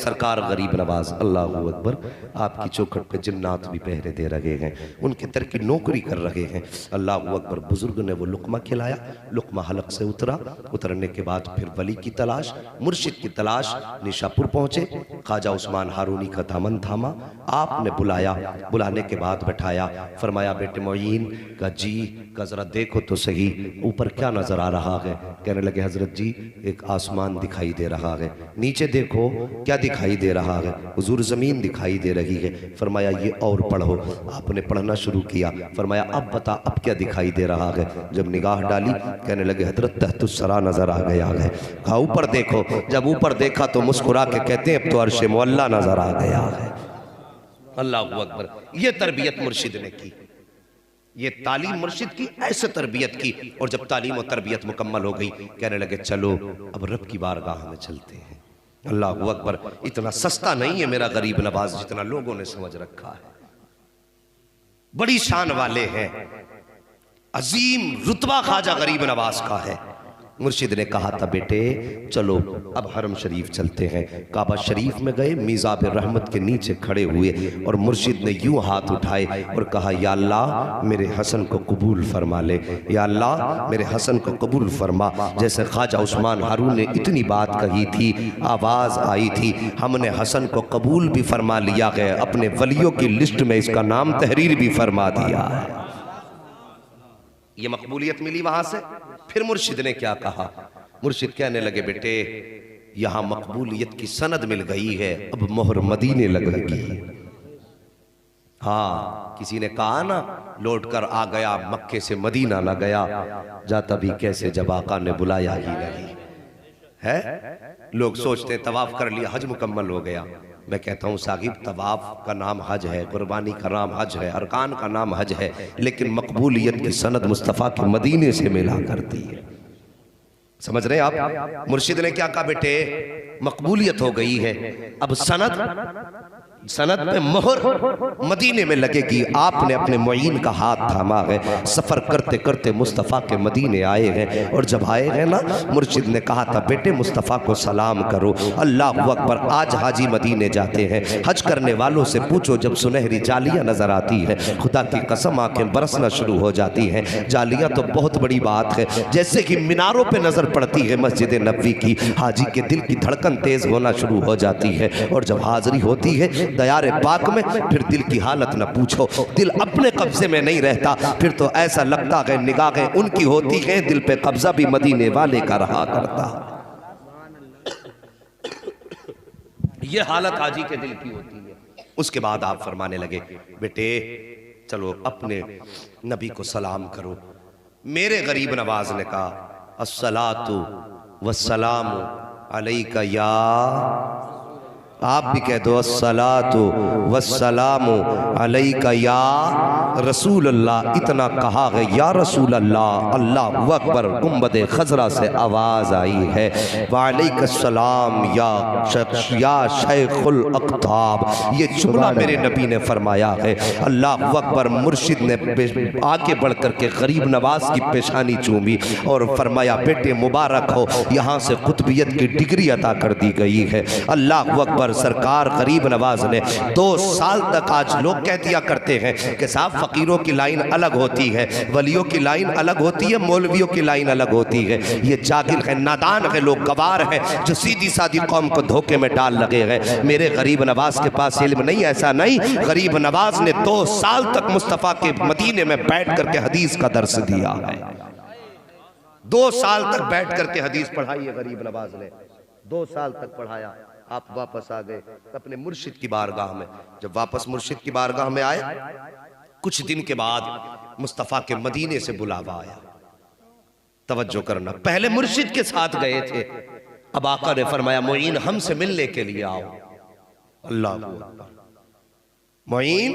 सरकार गरीब नवाज अल्लाह अकबर आपकी चौखट पे जिन्नात भी पहरे दे रहे हैं, उनके तर की नौकरी कर रहे हैं। अल्लाह अकबर। बुजुर्ग ने वो लुकमा खिलाया, लुकमा हलक से उतरा, उतरने के बाद फिर वली की तलाश, मुर्शिद की तलाश। निशापुर पहुंचे, ख्वाजा उस्मान हारूनी का दामन थामा, आपने बुलाया, बुलाने के बाद बैठाया, फरमाया बेटे मोइन का जी का जरा देखो तो सही ऊपर क्या नजर आ रहा है। कहने लगे हजरत जी एक आसमान दिखाई दे रहा है। नीचे देखो क्या दिखाई दे रहा है। हुजूर जमीन दिखाई दे रही है। फरमाया ये और पढ़ो। आपने पढ़ना शुरू किया। फरमाया अब बता अब क्या दिखाई दे रहा है। जब निगाह डाली कहने लगे हजरत तहतुस्सरा नजर आ गया है। कहा ऊपर देखो। जब ऊपर देखा तो मुस्कुरा के कहते हैं अब तो अर्श मुअल्ला नजर आ गया है। अल्लाह अकबर। ये तरबियत मुर्शिद ने की, ये तालीम मुर्शिद की, ऐसे तरबियत की। और जब तालीम और तरबियत मुकम्मल हो गई कहने लगे चलो अब रब की बारगाह में चलते हैं। अल्लाह अकबर। इतना सस्ता नहीं है मेरा गरीब नवाज जितना लोगों ने समझ रखा है। बड़ी शान वाले हैं, अजीम रुतबा ख्वाजा गरीब नवाज का है। मुर्शिद ने कहा था बेटे चलो अब हरम शरीफ चलते हैं। काबा शरीफ में गए, मीज़ाब रहमत के नीचे खड़े हुए और मुर्शिद ने यूं हाथ उठाए और कहा या अल्लाह मेरे हसन को कबूल फरमा ले, या अल्लाह मेरे हसन को कबूल फरमा। जैसे ख्वाजा उस्मान हारून ने इतनी बात कही थी, आवाज़ आई थी हमने हसन को कबूल भी फरमा लिया है, अपने वलियों की लिस्ट में इसका नाम तहरीर भी फरमा दिया है। ये मकबूलियत मिली वहां से। फिर मुर्शिद ने क्या कहा। मुर्शिद कहने लगे बेटे यहां मकबूलियत की सनद मिल गई है, अब मोहर मदीने लगेगी। हाँ किसी ने कहा ना लौट कर आ गया मक्के से मदीना न गया, जाता भी कैसे जब आका ने बुलाया ही नहीं है। लोग सोचते तवाफ कर लिया हज मुकम्मल हो गया। मैं कहता हूँ साहिब तवाफ का नाम हज है, कुर्बानी का नाम हज है, अरकान का नाम हज है, लेकिन मकबूलियत की सनद मुस्तफ़ा के मदीने से मिला करती है। समझ रहे आप। मुर्शिद ने क्या कहा बेटे मकबूलियत हो गई है, अब सनद पे मोहर मदीने में लगेगी। आपने अपने मुईन का हाथ थामा है, सफर करते करते मुस्तफ़ा के मदीने आए हैं। और जब आए हैं ना मुर्शिद ने कहा था बेटे मुस्तफ़ा को सलाम करो। अल्लाह अकबर। आज हाजी मदीने जाते हैं, हज करने वालों से पूछो जब सुनहरी जालियां नजर आती है खुदा की कसम आंखें बरसना शुरू हो जाती हैं। जालियां तो बहुत बड़ी बात है, जैसे कि मीनारों पे नजर पड़ती है मस्जिद नबवी की, हाजी के दिल की धड़कन तेज होना शुरू हो जाती है। और जब हाजिरी होती है दयारे पाक में फिर दिल की हालत न पूछो, दिल अपने कब्जे में नहीं रहता, फिर तो ऐसा लगता है निगाहें उनकी होती है, दिल पे कब्जा भी मदीने वाले का रहा करता। ये हालत हाजी के दिल की होती है। उसके बाद आप फरमाने लगे बेटे चलो अपने नबी को सलाम करो। मेरे गरीब नवाज ने कहा अस्सलातु वस्सलामु अलैका या, आप भी कह दो अस्सलातु वस्सलामु अलैका या रसूल अल्लाह। इतना कहा है या रसूल अल्लाह। अल्लाह अकबर। गुंबदे खजरा से आवाज़ आई है वालेकुम या शेखुल अख्ताब। ये जुमला मेरे नबी ने फरमाया है। अल्लाह अकबर। मुर्शिद ने आगे बढ़ कर के गरीब नवाज की पेशानी चूमी और फरमाया बेटे मुबारक हो, यहाँ से कुतबियत की डिग्री अता कर दी गई है। अल्लाह अकबर। सरकार गरीब नवाज ने 2 साल तक, आज लोग कह दिया करते हैं कि साहब फकीरों की लाइन अलग होती है, वलियों की लाइन अलग होती है, मौलवियों की लाइन अलग होती है। ये जाहिल है, नादान है, लोग गवार हैं जो सीधी सादी कौम को धोखे में डाल लगे हैं। मेरे गरीब नवाज के पास इल्म नहीं, ऐसा नहीं। गरीब नवाज ने 2 साल तक मुस्तफ़ा के मदीने में बैठ करके हदीस का दर्स दिया है। 2 साल तक बैठ करके हदीस पढ़ाई है गरीब नवाज ने, 2 साल तक पढ़ाया। आप वापस आ गए अपने मुर्शिद की बारगाह में। जब वापस मुर्शिद की बारगाह में आए कुछ दिन के बाद मुस्तफ़ा के मदीने से बुलावा आया। तवज्जो करना, पहले मुर्शिद के साथ गए थे, अब आका ने फरमाया मुईन हमसे मिलने के लिए आओ। अल्लाह अकबर। मुईन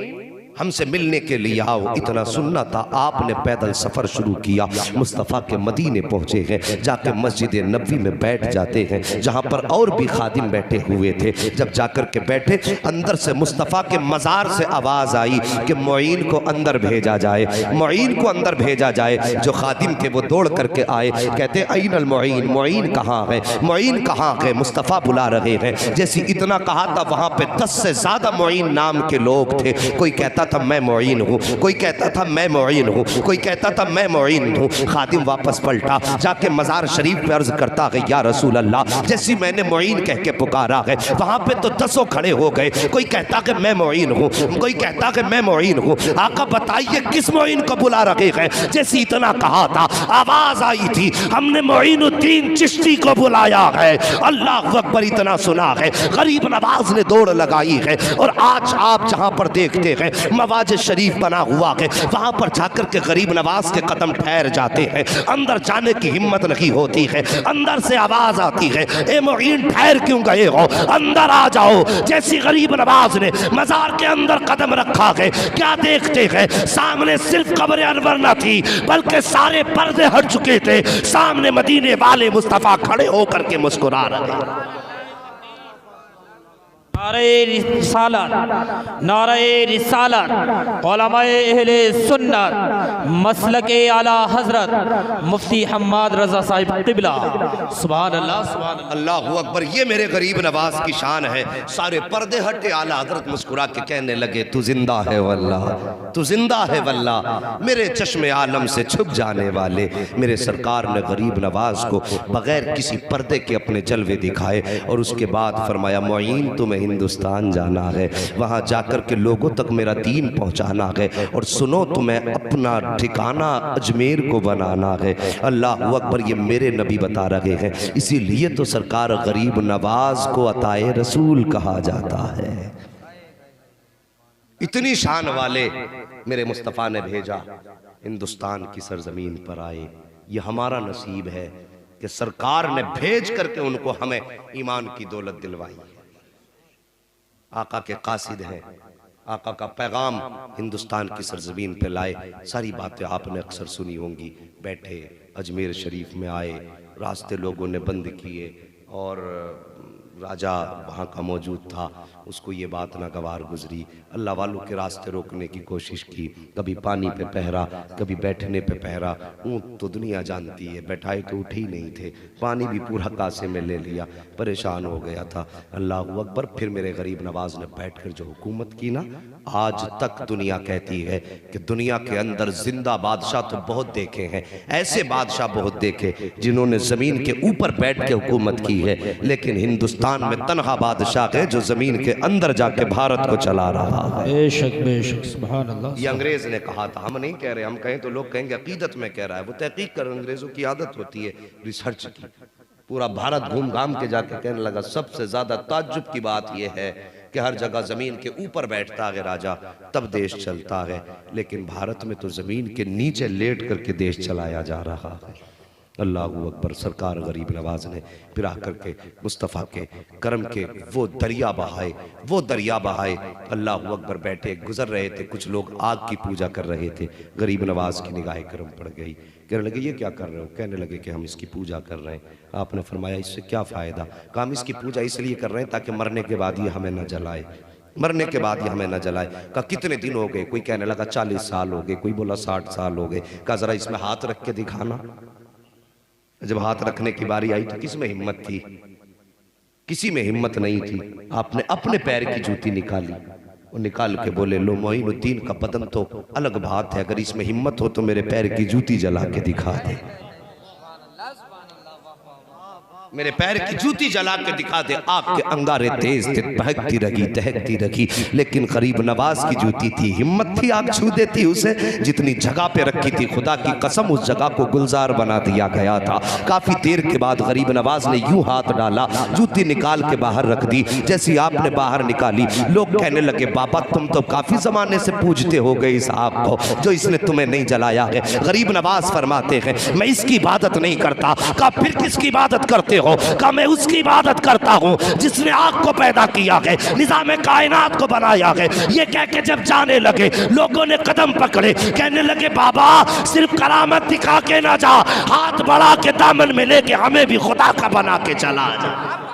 हमसे मिलने के लिए आओ। इतना सुनना था, आपने पैदल सफ़र शुरू किया, मुस्तफ़ा के मदीने पहुँचे हैं, जाके मस्जिद नबवी में बैठ जाते हैं जहाँ पर और भी खादिम बैठे हुए थे। जब जाकर के बैठे, अंदर से मुस्तफ़ा के मज़ार से आवाज़ आई कि मुईन को अंदर भेजा जाए, मुईन को अंदर भेजा जाए। जो खादिम थे वो दौड़ करके आए, कहते अइनल मुईन, मुईन कहाँ है, मुईन कहाँ है, मुस्तफ़ा बुला रहे हैं। जैसे इतना कहा था, वहाँ पे 10 से ज़्यादा मुईन नाम के लोग थे। कोई कहता था मैं मुईन हूँ, कोई कहता था मैं मुईन हूँ, कोई कहता था मैं मुईन हूँ। खादिम वापस पलटा, जाके मज़ार शरीफ पे अर्ज करता है या रसूल अल्लाह, जैसी मैंने मुईन कह के पुकारा है, वहाँ पे तो 10 खड़े हो गए। कोई कहता कि मैं मुईन हूँ, कोई कहता कि मैं मुईन हूँ। आका बताइए किस मुईन को बुला रहे हैं? जैसे इतना कहा था, आवाज़ आई थी, हमने मुईनुद्दीन चिश्ती को बुलाया है। अल्लाह अकबर, इतना सुना है, गरीब नवाज ने दौड़ लगाई है। और आज आप जहाँ पर देखते हैं मवाज शरीफ बना हुआ है, वहाँ पर जाकर के गरीब नवाज के कदम ठहर जाते हैं। अंदर जाने की हिम्मत नहीं होती है। अंदर से आवाज़ आती है, ए मुईन ठहर क्यों गए हो, अंदर आ जाओ। जैसी गरीब नवाज ने मज़ार के अंदर कदम रखा है, क्या देखते हैं? सामने सिर्फ कब्र अनवर न थी, बल्कि सारे पर्दे हट चुके थे। सामने मदीने वाले मुस्तफ़ा खड़े होकर के मुस्कुरा रहे हैं। नारे रिसालत, नारे रिसालत, उलमाए अहले सुन्नत, मसलके आला हजरत मुफ्ती हम्माद रज़ा साहिब क़िबला। सुभान अल्लाह, सुभान अल्लाह अकबर। ये मेरे गरीब नवाज की शान है। सारे पर्दे हटे, आला हजरत मुस्कुरा के कहने लगे, तू जिंदा है वल्लाह, तू जिंदा है वल्लाह। मेरे चश्मे आलम से छुप जाने वाले मेरे सरकार ने गरीब नवाज को बगैर किसी पर्दे के अपने जलवे दिखाए। और उसके बाद फरमाया, मुईन तुम्हें हिंदुस्तान जाना है, वहाँ जाकर के लोगों तक मेरा दीन पहुँचाना है। और सुनो, तुम्हें अपना ठिकाना अजमेर को बनाना है। अल्लाह अकबर, ये मेरे नबी बता रहे हैं। इसीलिए तो सरकार गरीब नवाज को अताए रसूल कहा जाता है। इतनी शान वाले मेरे मुस्तफ़ा ने भेजा, हिंदुस्तान की सरजमीन पर आए। ये हमारा नसीब है कि सरकार ने भेज करके उनको हमें ईमान की दौलत दिलवाई। आका के कासिद हैं, आका का पैगाम हिंदुस्तान की सरजमीन पे लाए। सारी बातें आपने अक्सर सुनी होंगी। बैठे अजमेर शरीफ में आए, रास्ते लोगों ने बंद किए और राजा वहाँ का मौजूद था, उसको ये बात नागवार गुजरी। अल्लाह वालों के रास्ते रोकने की कोशिश की, कभी पानी पे पहरा, कभी बैठने पे पहरा। ऊँट तो दुनिया जानती है, बैठाए तो उठे ही नहीं थे, पानी भी पूरा कासे में ले लिया, परेशान हो गया था। अल्लाह अकबर। फिर मेरे गरीब नवाज ने बैठ कर जो हुकूमत की ना, आज तक दुनिया कहती है कि दुनिया के अंदर जिंदा बादशाह तो बहुत देखे हैं, ऐसे बादशाह बहुत देखे जिन्होंने ज़मीन के ऊपर बैठ के हुकूमत की है, लेकिन हिंदुस्तान में तनहा बादशाह है जो जमीन के अंदर जाके भारत को चला रहा है। बेशक बेशक, सुभान अल्लाह। ये अंग्रेज ने कहा था, हम नहीं कह रहे, हम कहें तो लोग कहेंगे अकीदत में कह रहा है। वो तहकीक कर, अंग्रेजों की आदत होती है रिसर्च की। पूरा भारत घूम घाम के जाके कहने लगा, सबसे ज्यादा ताज्जुब की बात यह है कि हर जगह जमीन के ऊपर बैठता है राजा, तब देश चलता है, लेकिन भारत में तो जमीन के नीचे लेट करके देश चलाया जा रहा है। अल्लाह अकबर। सरकार गरीब नवाज ने फिर आकर के मुस्तफ़ा के करम के वो दरिया बहाए, वो दरिया बहाए। अल्लाह अकबर। बैठे गुजर रहे थे, कुछ लोग आग की पूजा कर रहे थे। गरीब नवाज की निगाह करम पड़ गई, कहने लगे ये क्या कर रहे हो? कहने लगे कि हम इसकी पूजा कर रहे हैं। आपने फरमाया इससे क्या फ़ायदा? कहा हम इसकी पूजा इसलिए कर रहे हैं ताकि मरने के बाद ये हमें न जलाए, मरने के बाद ये हमें न जलाए। कहा कितने दिन हो गए? कोई कहने लगा 40 साल हो गए, कोई बोला 60 साल हो गए। कहा ज़रा इसमें हाथ रख के दिखाना। जब हाथ रखने की बारी आई तो किस में हिम्मत थी? किसी में हिम्मत नहीं थी। आपने अपने पैर की जूती निकाली और निकाल के बोले, लो मोइनुद्दीन का बदन तो अलग बात है, अगर इसमें हिम्मत हो तो मेरे पैर की जूती जला के दिखा दे, मेरे पैर की जूती जला के दिखा दे। आग के अंगारे तेज थे, बहकती रही दहकती रही, लेकिन गरीब नवाज की जूती थी, हिम्मत थी आग छू देती उसे। जितनी जगह पे रखी थी, खुदा की कसम उस जगह को गुलजार बना दिया गया था। काफी देर के बाद गरीब नवाज ने यूं हाथ डाला, जूती निकाल के बाहर रख दी। जैसी आपने बाहर निकाली, लोग कहने लगे बाबा तुम तो काफी जमाने से पूजते हो गए इस आग को जो इसने तुम्हें नहीं जलाया है। गरीब नवाज फरमाते हैं मैं इसकी इबादत नहीं करता। कहा फिर किसकी इबादत करते हो? हो? कहा मैं उसकी इबादत करता हूँ जिसने आग को पैदा किया है, निज़ाम कायनात को बनाया है। ये कह के जब जाने लगे, लोगों ने कदम पकड़े, कहने लगे बाबा सिर्फ करामत दिखा के ना जा, हाथ बढ़ा के दामन में लेके हमें भी खुदा का बना के चला जा।